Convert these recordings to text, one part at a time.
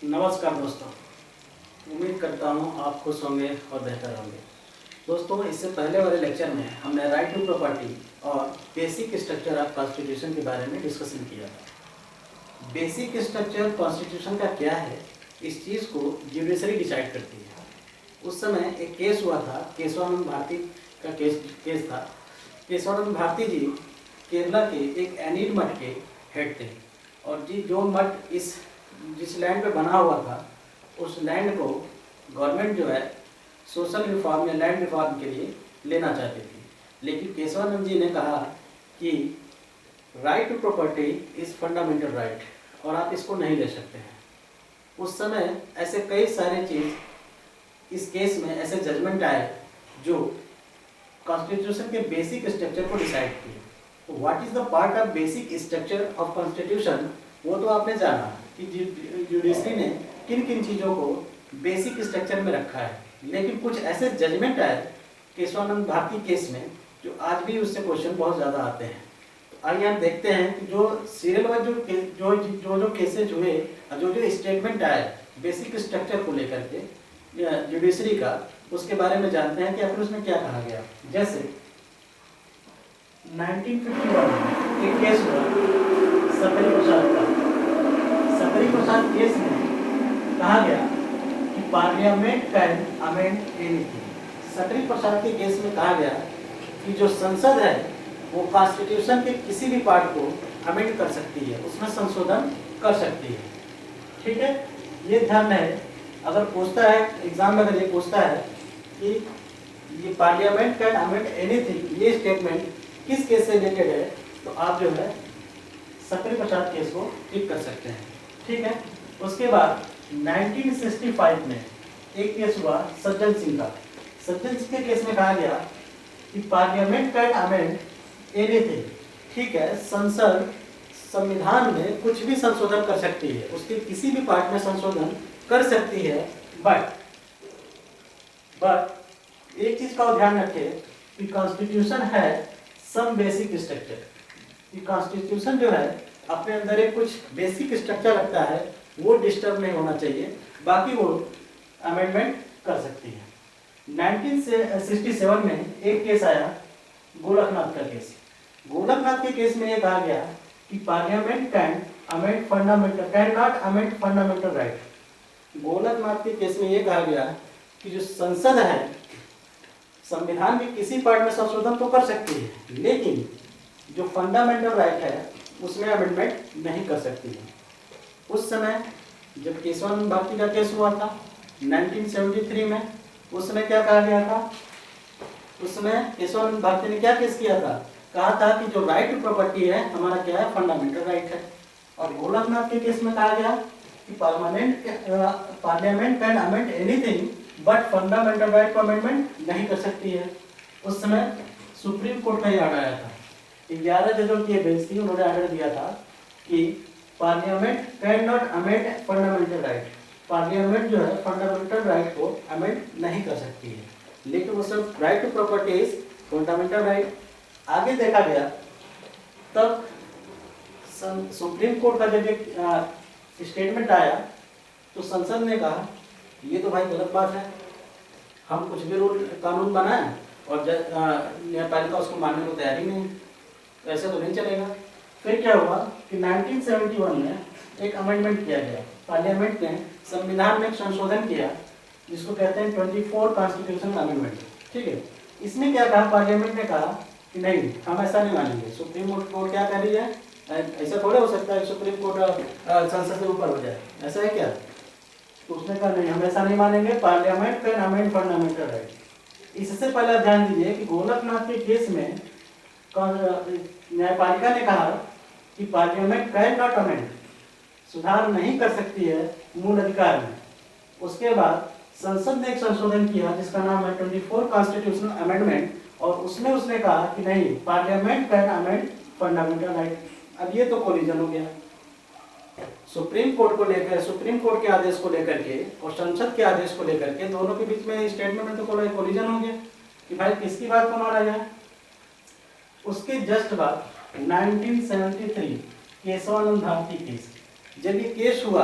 नमस्कार दोस्तों, उम्मीद करता हूँ आप खुश होंगे और बेहतर होंगे। दोस्तों, इससे पहले वाले लेक्चर में हमने राइट टू प्रॉपर्टी और बेसिक स्ट्रक्चर ऑफ कॉन्स्टिट्यूशन के बारे में डिस्कशन किया था। बेसिक स्ट्रक्चर कॉन्स्टिट्यूशन का क्या है, इस चीज़ को ज्यूडिशरी डिसाइड करती है। उस समय एक केस हुआ था, केशवानंद भारती का केस था। केशवानंद भारती जी केरला के एक एनीड मठ के हेड थे और जो मठ जिस लैंड पे बना हुआ था, उस लैंड को गवर्नमेंट जो है सोशल रिफॉर्म या लैंड रिफॉर्म के लिए लेना चाहती थी। लेकिन केशवानंद जी ने कहा कि right to property is fundamental right और आप इसको नहीं ले सकते हैं। उस समय ऐसे कई सारे चीज़ इस केस में ऐसे जजमेंट आए जो कॉन्स्टिट्यूशन के बेसिक स्ट्रक्चर को डिसाइड किए। तो what is the part of basic structure of constitution, वो तो आपने जाना कि ज्यूडिशरी ने किन किन चीज़ों को बेसिक स्ट्रक्चर में रखा है। लेकिन कुछ ऐसे जजमेंट आए केशवानंद भारती केस में जो आज भी उससे क्वेश्चन बहुत ज़्यादा आते हैं। तो आइए हम देखते हैं कि जो सीरियल वाइज जो केसेज हुए और जो स्टेटमेंट आए बेसिक स्ट्रक्चर को लेकर के ज्यूडिशरी का, उसके बारे में जानते हैं कि आखिर उसमें क्या कहा गया। जैसे 1951 में एक केस हुआ सकरी प्रसाद का। सकरी प्रसाद केस में कहा गया कि पार्लियामेंट कैन अमेंड एनीथिंग। सकरी प्रसाद के केस में कहा गया कि जो संसद है वो कॉन्स्टिट्यूशन के किसी भी पार्ट को अमेंड कर सकती है, उसमें संशोधन कर सकती है। ठीक है, ये ध्यान है। अगर पूछता है एग्जाम में, अगर ये पूछता है कि ये पार्लियामेंट कैन अमेंड एनीथिंग, ये स्टेटमेंट किस केस से रिलेटेड है, तो आप जो है सकरी प्रसाद केस को टिक कर सकते हैं। ठीक है, उसके बाद 1965 में एक केस हुआ सज्जन सिंह का। सज्जन सिंह के केस में कहा गया कि पार्लियामेंट कैन अमेंड एनीथिंग। ठीक है, संसद संविधान में कुछ भी संशोधन कर सकती है, उसके किसी भी पार्ट में संशोधन कर सकती है, बट एक चीज का ध्यान रखें कि कॉन्स्टिट्यूशन है सम बेसिक स्ट्रक्चर। कि कॉन्स्टिट्यूशन जो है अपने अंदर एक कुछ बेसिक स्ट्रक्चर रखता है, वो डिस्टर्ब नहीं होना चाहिए, बाकी वो अमेंडमेंट कर सकती है। 1967 में एक केस आया गोलकनाथ का केस। गोलकनाथ के केस में ये कहा गया कि parliament can not amend fundamental right. Golaknath के केस में ये कहा गया कि जो संसद है संविधान के किसी पार्ट में संशोधन तो कर सकती है, लेकिन जो फंडामेंटल राइट है उसमें अमेंडमेंट नहीं कर सकती है। उस समय जब केशवानंद भारती का केस हुआ था 1973 में, उस समय क्या कहा गया था? उस समय केशवानंद भारती ने क्या केस किया था? कहा था कि जो राइट टू प्रॉपर्टी है हमारा क्या है, फंडामेंटल राइट है। और गोलकनाथ के केस में कहा गया कि parliament can amend anything but fundamental right को अमेंडमेंट नहीं कर सकती है। उस समय सुप्रीम कोर्ट का ये ऑर्डर आया था, 11 जजों की बेंच थी, उन्होंने ऑर्डर दिया था कि parliament can not amend fundamental right. Parliament जो है फंडामेंटल राइट को अमेंड नहीं कर सकती है, लेकिन वो सब right to property is fundamental right. आगे देखा गया तब सुप्रीम कोर्ट का जब एक स्टेटमेंट आया तो संसद ने कहा ये तो भाई गलत बात है, हम कुछ भी रूल कानून बनाएं और न्यायपालिका उसको मानने को तैयार ही नहीं, तो ऐसे तो नहीं चलेगा। फिर क्या हुआ कि 1971 में एक अमेंडमेंट किया गया, पार्लियामेंट ने संविधान में एक संशोधन किया जिसको कहते हैं 24 कॉन्स्टिट्यूशनल अमेंडमेंट। ठीक है, इसमें क्या कहा, पार्लियामेंट ने कहा कि नहीं हम ऐसा नहीं मानेंगे। सुप्रीम कोर्ट क्या कह रही है, ऐसा थोड़ा हो सकता है सुप्रीम कोर्ट संसद से ऊपर हो जाए, ऐसा है क्या? तो उसने कहा नहीं, हम ऐसा नहीं मानेंगे, parliament can amend fundamental right. इससे पहले ध्यान दीजिए कि गोलकनाथ के केस में न्यायपालिका ने कहा कि पार्लियामेंट कैन नॉट अमेंड, सुधार नहीं कर सकती है मूल अधिकार में। उसके बाद संसद ने एक संशोधन किया जिसका नाम है 24 कॉन्स्टिट्यूशनल अमेंडमेंट, और उसमें उसने कहा कि नहीं, parliament can amend fundamental right. अब ये तो कोलिजन हो गया, सुप्रीम कोर्ट को लेकर, सुप्रीम कोर्ट के आदेश को लेकर के और संसद के आदेश को लेकर के, दोनों के बीच में स्टेटमेंट में तो कोलिजन हो गया कि भाई किसकी बात को माना जाए। उसके जस्ट बाद 1973 केशवानंद भारती केस, जब ये केस हुआ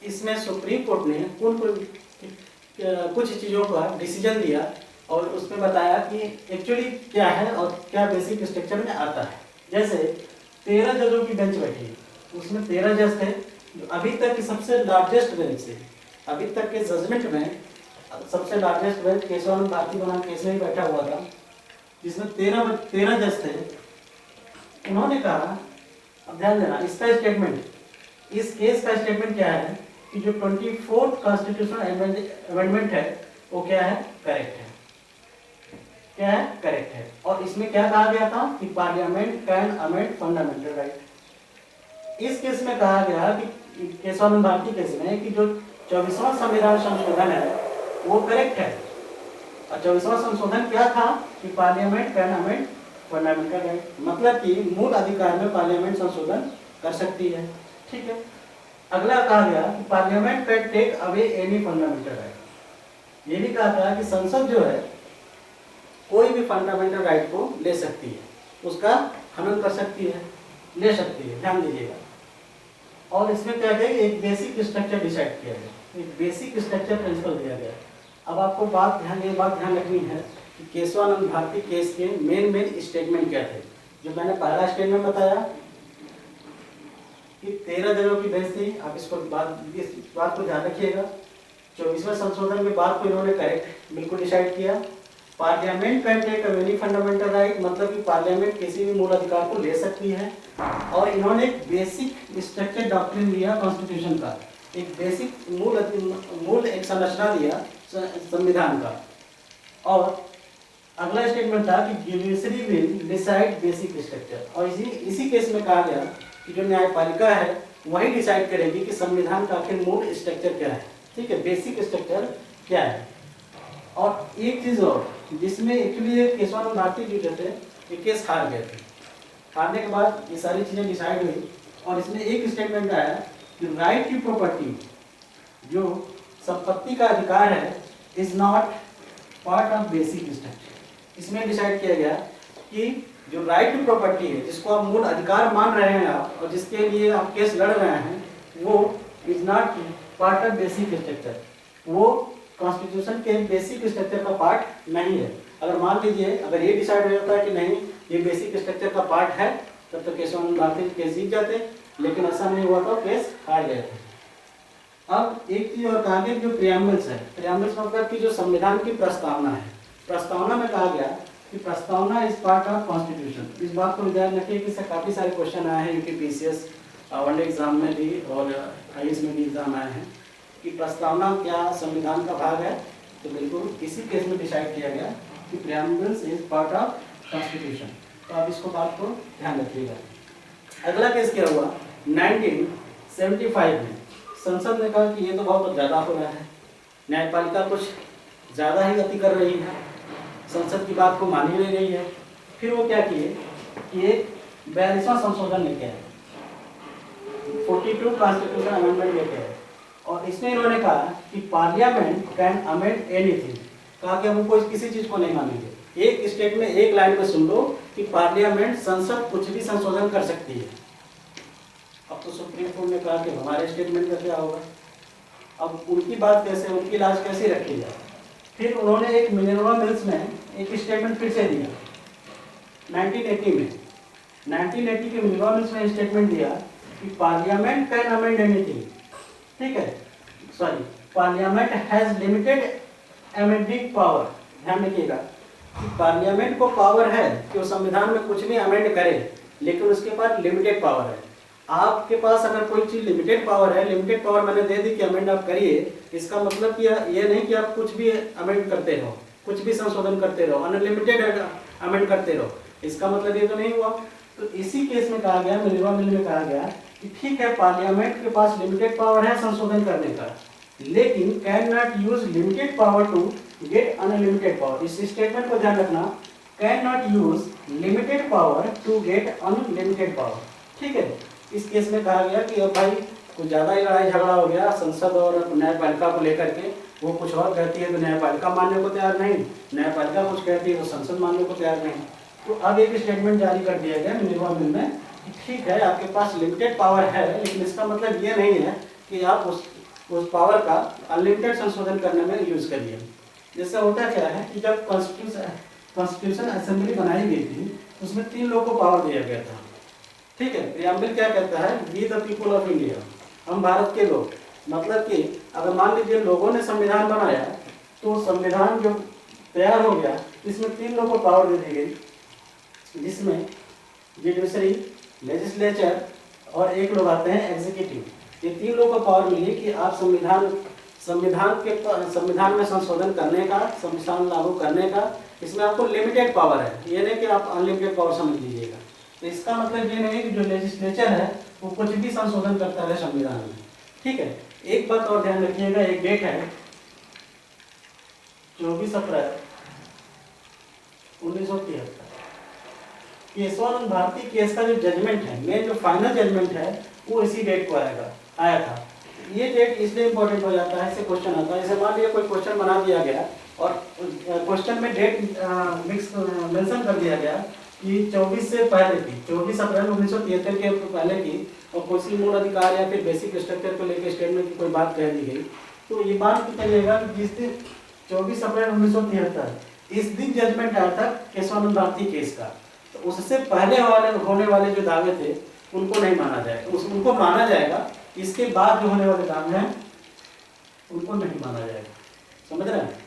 इसमें सुप्रीम कोर्ट ने कुछ चीज़ों का डिसीजन दिया और उसमें बताया कि एक्चुअली क्या है और क्या बेसिक स्ट्रक्चर में आता है। जैसे 13 जजों की बेंच बैठी, उसमें 13 जज थे जो अभी तक की सबसे लार्जेस्ट बेंच से, अभी तक के जजमेंट में सबसे लार्जेस्ट बेंच केशवानंद भारती बनाम केस में ही बैठा हुआ था, जिसमें 13 जज थे। उन्होंने कहा, अब ध्यान देना इसका स्टेटमेंट, इस केस का स्टेटमेंट क्या है कि जो 24th कॉन्स्टिट्यूशनल अमेंडमेंट है वो क्या है, करेक्ट है, क्या है, करेक्ट है। और इसमें क्या कहा गया था कि parliament can amend fundamental right. इस केस में कहा गया कि केशवानंद भारती केस में कि जो 24वां संविधान संशोधन है वो करेक्ट है। और 24वां संशोधन क्या था कि parliament can amend fundamental right, मतलब कि मूल अधिकार में पार्लियामेंट संशोधन कर सकती है। ठीक है। अगला कहा गया कि parliament can take away any fundamental right. ये भी कहा था कि संसद जो है कोई भी फंडामेंटल राइट को ले सकती है, उसका हनन कर सकती है, ले सकती है, ध्यान दीजिएगा। और इसमें क्या गया, एक बेसिक स्ट्रक्चर डिसाइड किया गया, एक बेसिक स्ट्रक्चर प्रिंसिपल दिया गया। अब आपको ये बात ध्यान रखनी है कि केशवानंद भारती केस के मेन स्टेटमेंट क्या थे। जो मैंने पहला स्टेटमेंट बताया कि 13 जजों की बेंच थी, आप इस बात को ध्यान रखिएगा। 24वें संशोधन के बाद को इन्होंने करेक्ट बिल्कुल डिसाइड किया। Parliament can take any fundamental right, मतलब कि पार्लियामेंट किसी भी मूल अधिकार को ले सकती है। और इन्होंने एक बेसिक स्ट्रक्चर डॉक्ट्रिन दिया कॉन्स्टिट्यूशन का, एक बेसिक मूल एक संरचना दिया संविधान का। और अगला स्टेटमेंट था कि judiciary will decide basic structure. और इसी केस में कहा गया कि जो न्यायपालिका है वही डिसाइड करेगी कि संविधान का आखिर मूल स्ट्रक्चर क्या है। ठीक है, बेसिक स्ट्रक्चर क्या है। और एक चीज़ और, जिसमें एक्चुअली केशवानंद भारती जी जो थे ये केस हार गए थे। हारने के बाद ये सारी चीज़ें डिसाइड हुई और इसमें एक स्टेटमेंट आया कि राइट टू प्रॉपर्टी, जो संपत्ति का अधिकार है, is not part of basic structure. इसमें डिसाइड किया गया कि जो राइट टू प्रॉपर्टी है, जिसको आप मूल अधिकार मान रहे हैं आप और जिसके लिए आप केस लड़ रहे हैं, वो is not part of basic structure, वो कॉन्स्टिट्यूशन के बेसिक स्ट्रक्चर का पार्ट नहीं है। अगर मान लीजिए अगर ये डिसाइड हो जाता है कि नहीं ये बेसिक स्ट्रक्चर का पार्ट है, तब तो केशवानंद भारती केस जीत जाते, लेकिन ऐसा नहीं हुआ था, केस हार गए थे। अब एक चीज और कहा गया जो प्रियम्बल्स है, प्रियम्बल्स मतलब कि जो संविधान की प्रस्तावना है, प्रस्तावना में कहा गया कि प्रस्तावना इज पार्ट ऑफ कॉन्स्टिट्यूशन। इस बात को ध्यान रखिए कि इससे काफ़ी सारे क्वेश्चन आए हैं यूपीपीसीएस वनडे एग्जाम में भी और आईएएस में भी एग्जाम आए हैं कि प्रस्तावना क्या संविधान का भाग है। तो बिल्कुल इसी केस में डिसाइड किया गया कि प्रियम्बल्स इज पार्ट ऑफ कॉन्स्टिट्यूशन। तो आप इसको बात को ध्यान रखिएगा। अगला केस क्या हुआ, 1975 में संसद ने कहा कि ये तो बहुत ज़्यादा हो रहा है, न्यायपालिका कुछ ज़्यादा ही गति कर रही है, संसद की बात को मान ही नहीं रही है। फिर वो क्या किए कि एक 42वां संशोधन लेके आए, 42 कॉन्स्टिट्यूशन अमेंडमेंट लेके आए और इसमें इन्होंने कहा कि पार्लियामेंट कैन अमेंड एनीथिंग। कहा कि हम कोई किसी चीज़ को नहीं मानेंगे, एक स्टेट में एक लाइन में सुन लो कि पार्लियामेंट संसद कुछ भी संशोधन कर सकती है। अब तो सुप्रीम कोर्ट ने कहा कि हमारे स्टेटमेंट का क्या होगा, अब उनकी बात कैसे, उनकी लाज कैसे रखी जाए। फिर उन्होंने एक मिनरवा मिल्स में एक स्टेटमेंट फिर से दिया 1980 में, 1980 के मिनरवा मिल्स में स्टेटमेंट दिया कि पार्लियामेंट कैन अमेंड एनीथिंग। ठीक है, sorry, parliament has limited amending power. ध्यान रखिएगा कि पार्लियामेंट को पावर है कि वो संविधान में कुछ भी अमेंड करे, लेकिन उसके पास लिमिटेड पावर है। आपके पास अगर कोई चीज़ लिमिटेड पावर है, लिमिटेड पावर मैंने दे दी कि अमेंड आप करिए, इसका मतलब कि ये नहीं कि आप कुछ भी अमेंड करते रहो, कुछ भी संशोधन करते रहो, अनलिमिटेड अमेंड करते रहो, इसका मतलब ये तो नहीं हुआ। तो इसी केस में कहा गया, मिनरवा मिल में कहा गया कि ठीक है पार्लियामेंट के पास लिमिटेड पावर है संशोधन करने का, लेकिन can not use limited power to get unlimited power. इस स्टेटमेंट को ध्यान रखना, can not use limited power to get unlimited power. ठीक है, इस केस में कहा गया कि अब भाई कुछ ज़्यादा ही लड़ाई झगड़ा हो गया संसद और न्यायपालिका को लेकर के, वो कुछ और कहती है तो न्यायपालिका मानने को तैयार नहीं, न्यायपालिका कुछ कहती है तो संसद मानने को तैयार नहीं। तो अब एक स्टेटमेंट जारी कर दिया गया मिनरवा मिल में कि ठीक है आपके पास लिमिटेड पावर है, लेकिन इसका मतलब ये नहीं है कि आप उस पावर का अनलिमिटेड संशोधन करने में यूज करिए। जैसे होता क्या है कि जब कॉन्स्टिट्यूशन असेंबली बनाई गई थी उसमें 3 लोगों को पावर दिया गया था। ठीक है, प्रियम्बल क्या कहता है, we the people of India, हम भारत के लोग। मतलब कि अगर मान लीजिए लोगों ने संविधान बनाया तो संविधान जो तैयार हो गया इसमें 3 लोगों को पावर दे दी गई, जिसमें जुडिशरी, लेजिस्लेचर और एक लोग आते हैं एग्जीक्यूटिव। ये 3 लोगों को पावर मिली कि आप संविधान में संशोधन करने का, संविधान लागू करने का, इसमें आपको लिमिटेड पावर है, ये नहीं कि आप अनलिमिटेड पावर समझ लीजिएगा। तो इसका मतलब ये नहीं कि जो लेजिस्लेचर है वो कुछ भी संशोधन करता है संविधान में। ठीक है, एक बात और ध्यान रखिएगा, एक डेट है 24 अप्रैल 1973, केशवानंद भारती केस का जो जजमेंट है, मेन जो फाइनल जजमेंट है वो इसी डेट को आया था। ये डेट इसलिए इंपॉर्टेंट हो जाता है, इससे क्वेश्चन आता है। जैसे मान लीजिए कोई क्वेश्चन बना दिया गया और क्वेश्चन में डेट मेंशन कर दिया गया कि 24 से पहले की, 24 अप्रैल 1973 के पहले की, और कोई मूल अधिकार या फिर बेसिक स्ट्रक्चर को लेकर स्टेटमेंट की कोई बात कह दी गई, तो ये बात करिएगा कि जिस दिन 24 अप्रैल 1973 इस दिन जजमेंट आया था केशवानंद भारती केस का, तो उससे पहले होने वाले जो दावे थे उनको नहीं माना जाएगा, उनको माना जाएगा, इसके बाद जो होने वाले दावे हैं उनको नहीं माना जाएगा। समझ रहे हैं?